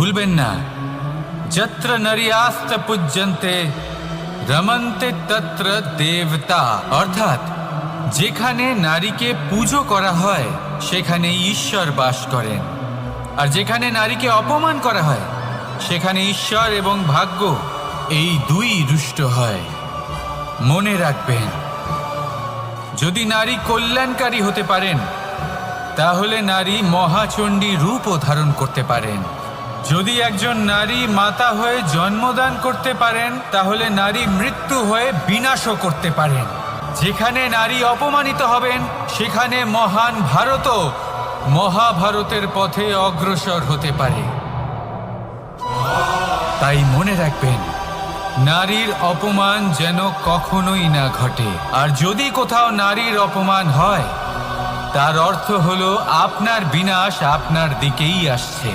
ভুলবেন না, যত্র নারীয়াস্ত পূজ্যন্তে রমন্তে তত্র দেবতা। অর্থাৎ যেখানে নারীকে পুজো করা হয় সেখানে ঈশ্বর বাস করেন, আর যেখানে নারীকে অপমান করা হয় সেখানে ঈশ্বর এবং ভাগ্য এই দুই রুষ্ট হয়। মনে রাখবেন, যদি নারী কল্যাণকারী হতে পারেন তাহলে নারী মহাচণ্ডী রূপও ধারণ করতে পারেন। যদি একজন নারী মাতা হয়ে জন্মদান করতে পারেন তাহলে নারী মৃত্যু হয়ে বিনাশও করতে পারেন। যেখানে নারী অপমানিত হবেন সেখানে মহান ভারতও মহাভারতের পথে অগ্রসর হতে পারে। তাই মনে রাখবেন, নারীর অপমান যেন কখনোই না ঘটে। আর যদি কোথাও নারীর অপমান হয় তার অর্থ হলো আপনার বিনাশ আপনার দিকেই আসছে।